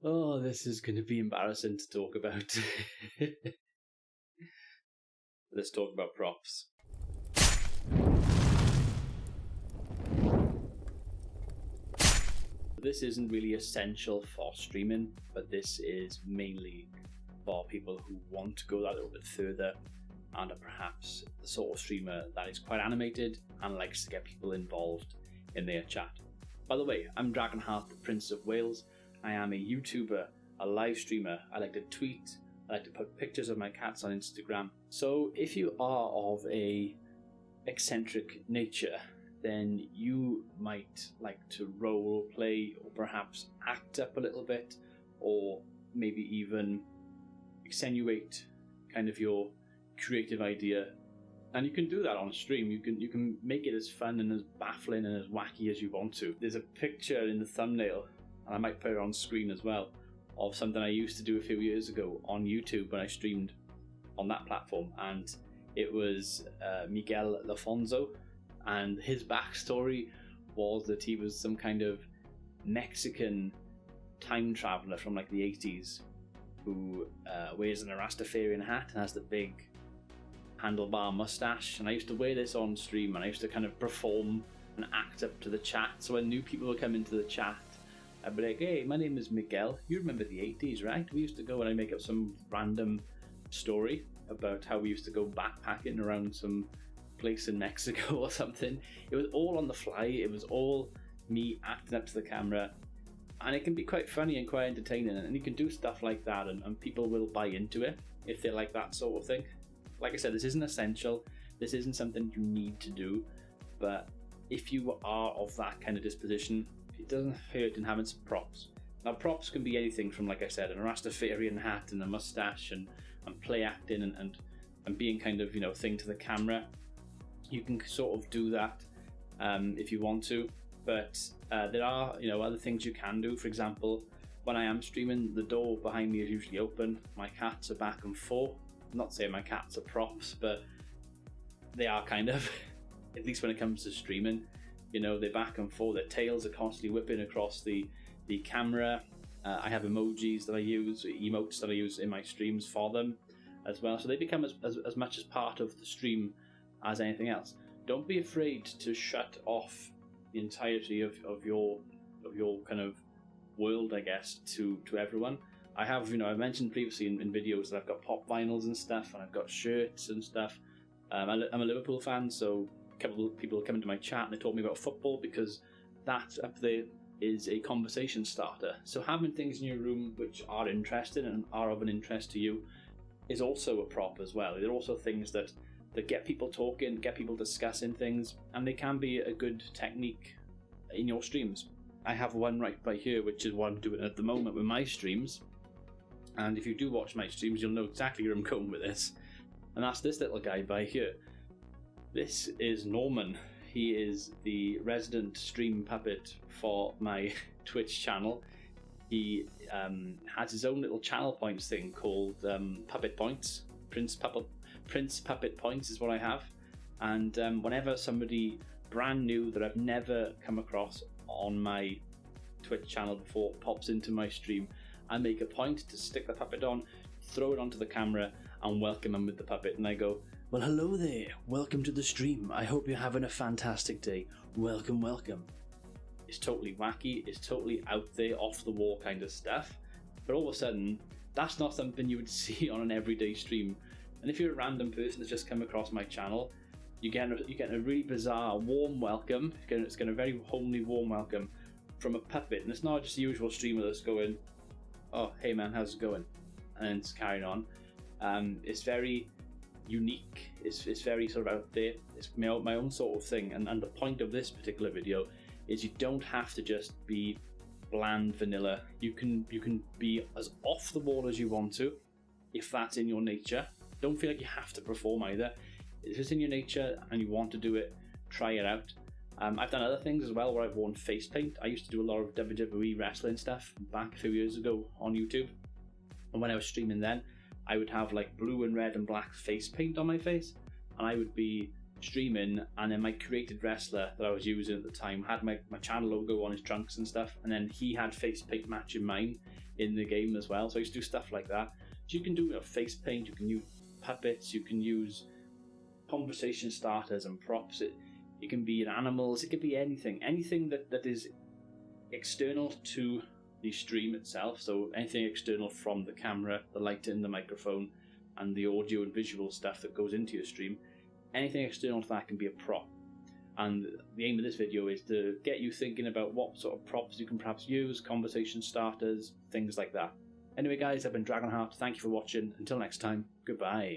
Oh, this is going to be embarrassing to talk about. Let's talk about props. This isn't really essential for streaming, but this is mainly for people who want to go that little bit further and are perhaps the sort of streamer that is quite animated and likes to get people involved in their chat. By the way, I'm Dragonheart, the Prince of Wales. I am a YouTuber, a live streamer. I like to tweet, I like to put pictures of my cats on Instagram. So if you are of a eccentric nature, then you might like to role play or perhaps act up a little bit, or maybe even accentuate kind of your creative idea. And you can do that on stream. You can make it as fun and as baffling and as wacky as you want to. There's a picture in the thumbnail, and I might put it on screen as well, of something I used to do a few years ago on YouTube when I streamed on that platform, and it was Miguel Lafonso, and his backstory was that he was some kind of Mexican time traveler from like the 80s who wears an Rastafarian hat and has the big handlebar mustache. And I used to wear this on stream, and I used to kind of perform and act up to the chat. So when new people would come into the chat, I'd be like, hey, my name is Miguel. You remember the 80s, right? We used to go, and I'd make up some random story about how we used to go backpacking around some place in Mexico or something. It was all on the fly. It was all me acting up to the camera. And it can be quite funny and quite entertaining. And you can do stuff like that, and people will buy into it if they like that sort of thing. Like I said, this isn't essential. This isn't something you need to do. But if you are of that kind of disposition, it doesn't hurt in having some props. Now, props can be anything from, like I said, an Rastafarian hat and a mustache and play acting and being kind of, thing to the camera. You can sort of do that if you want to. But there are, other things you can do. For example, when I am streaming, the door behind me is usually open. My cats are back and forth. I'm not saying my cats are props, but they are kind of, at least when it comes to streaming. They're back and forth. Their tails are constantly whipping across the camera. I have emojis that I use, emotes that I use in my streams for them as well. So they become as much as part of the stream as anything else. Don't be afraid to shut off the entirety of your kind of world, I guess, to everyone. I have, I mentioned previously in videos that I've got pop vinyls and stuff, and I've got shirts and stuff. I'm a Liverpool fan, so a couple of people come into my chat and they told me about football, because that up there is a conversation starter. So having things in your room which are interesting and are of an interest to you is also a prop as well. They're also things that get people talking, get people discussing things, and they can be a good technique in your streams. I have one right by here, which is what I'm doing at the moment with my streams. And if you do watch my streams, you'll know exactly where I'm going with this. And that's this little guy by here. This is Norman. He is the resident stream puppet for my Twitch channel. He has his own little channel points thing called Puppet Points. Prince Puppet Points is what I have. And whenever somebody brand new that I've never come across on my Twitch channel before pops into my stream, I make a point to stick the puppet on, throw it onto the camera, and welcome him with the puppet. And I go, well, hello there. Welcome to the stream. I hope you're having a fantastic day. Welcome, welcome. It's totally wacky. It's totally out there, off the wall kind of stuff. But all of a sudden, that's not something you would see on an everyday stream. And if you're a random person that's just come across my channel, you get a really bizarre, warm welcome. It's getting a very homely, warm welcome from a puppet. And it's not just the usual streamer that's going, oh, hey man, how's it going? And it's carrying on. It's very unique. It's very sort of out there. It's my own sort of thing. And the point of this particular video is you don't have to just be bland vanilla. You can be as off the wall as you want to, if that's in your nature. Don't feel like you have to perform either. If it's in your nature and you want to do it, try it out. I've done other things as well where I've worn face paint. I used to do a lot of WWE wrestling stuff back a few years ago on YouTube. And when I was streaming then, I would have like blue and red and black face paint on my face. And I would be streaming, and then my created wrestler that I was using at the time had my channel logo on his trunks and stuff. And then he had face paint matching mine in the game as well. So I used to do stuff like that. So you can do face paint, you can use puppets, you can use conversation starters and props. It can be animals, it can be anything that is external to the stream itself. So anything external from the camera, the lighting, the microphone, and the audio and visual stuff that goes into your stream. Anything external to that can be a prop. And the aim of this video is to get you thinking about what sort of props you can perhaps use, conversation starters, things like that. Anyway guys, I've been Dragonheart, thank you for watching, until next time, goodbye.